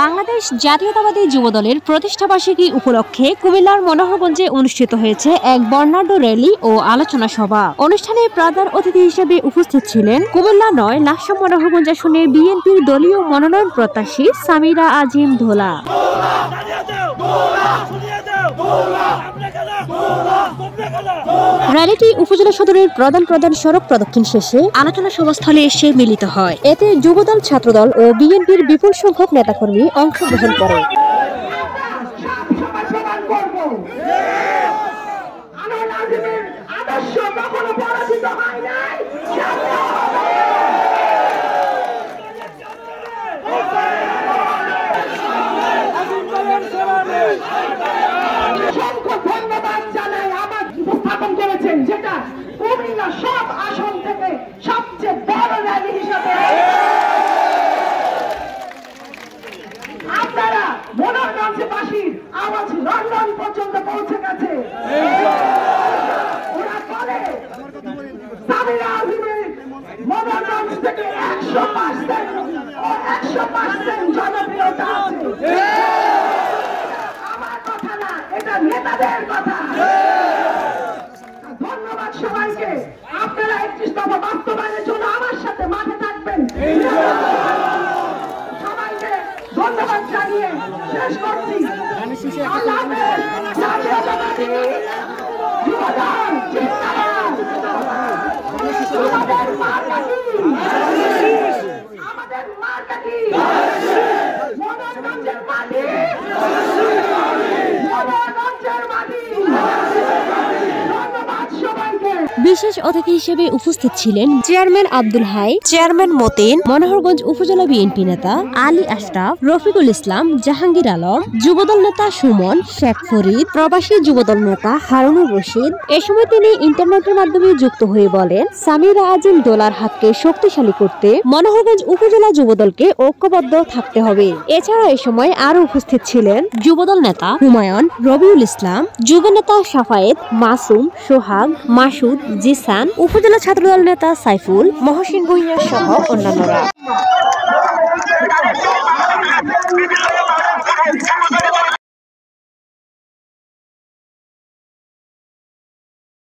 বাংলাদেশ জাতীয়তাবাদী যুবদলের প্রতিষ্ঠাবার্ষিকী উপলক্ষে কুমিল্লার মনোহরগঞ্জে অনুষ্ঠিত হয়েছে এক বর্ণাঢ্য র্যালি ও আলোচনা সভা। অনুষ্ঠানে প্রধান অতিথি হিসেবে উপস্থিত ছিলেন কুমিল্লা ৯ লাকসাম মনোহরগঞ্জ আসনে বিএনপির দলীয় মনোনয়ন প্রত্যাশী সামিরা আজিম ধোলা। র্যালিটি উপজেলা সদরের প্রধান সড়ক প্রদক্ষিণ শেষে আলোচনা সভাস্থলে এসে মিলিত হয়। এতে যুবদল, ছাত্রদল ও বিএনপির বিপুল সংখ্যক নেতাকর্মী অংশগ্রহণ করে। যেটা কুমিল্লা সব আসন থেকে সবচেয়ে বড় র্যালি হিসাবে আপনারা মনোহরগঞ্জবাসীর আওয়াজ লন্ডন পর্যন্ত পৌঁছে গেছে। ওরা বলে সামিরা আজিমের মনোহরগঞ্জ থেকে 100% জনপ্রিয়তা আছে। আমার কথা না, এটা নেতাদের কথা। ধন্যবাদ সবাইকে। আপনারা 31 দফা বাস্তবায়নের জন্য আমার সাথে মাঠে থাকবেন। সবাইকে ধন্যবাদ জানিয়ে শেষ করছি। আল্লাহ হাফেজ। জাতীয়তাবাদী যুবদল জিন্দাবাদ। আমাদের মার্কা কি? আমাদের মার্কা কি? মনোহরগঞ্জের মাটি, মনোহরগঞ্জের মাটি। বিশেষ অতিথি হিসেবে উপস্থিত ছিলেন চেয়ারম্যান আব্দুল হাই, চেয়ারম্যান মতিন, মনোহরগঞ্জ উপজেলা বিএনপি নেতা আলী আশরাফ, রফিকুল ইসলাম, জাহাঙ্গীর আলম, যুবদল নেতা সুমন, শেখ ফরিদ, প্রবাসী যুবদল নেতা হারুনুর রশিদ। এ সময় তিনি ইন্টারনেটের মাধ্যমে যুক্ত হয়ে বলেন, সামিরা আজিম দোলার হাতকে শক্তিশালী করতে মনোহরগঞ্জ উপজেলা যুবদলকে ঐক্যবদ্ধ থাকতে হবে। এছাড়া এ সময় আরো উপস্থিত ছিলেন যুবদল নেতা হুমায়ুন, রবিউল ইসলাম, যুব নেতা সাফায়েত, মাসুম, সোহাগ, মাসুদ, জিসান, উপজেলা ছাত্রদল নেতা সাইফুল, মহসিন ভুঁইয়া সহ অন্যান্যরা।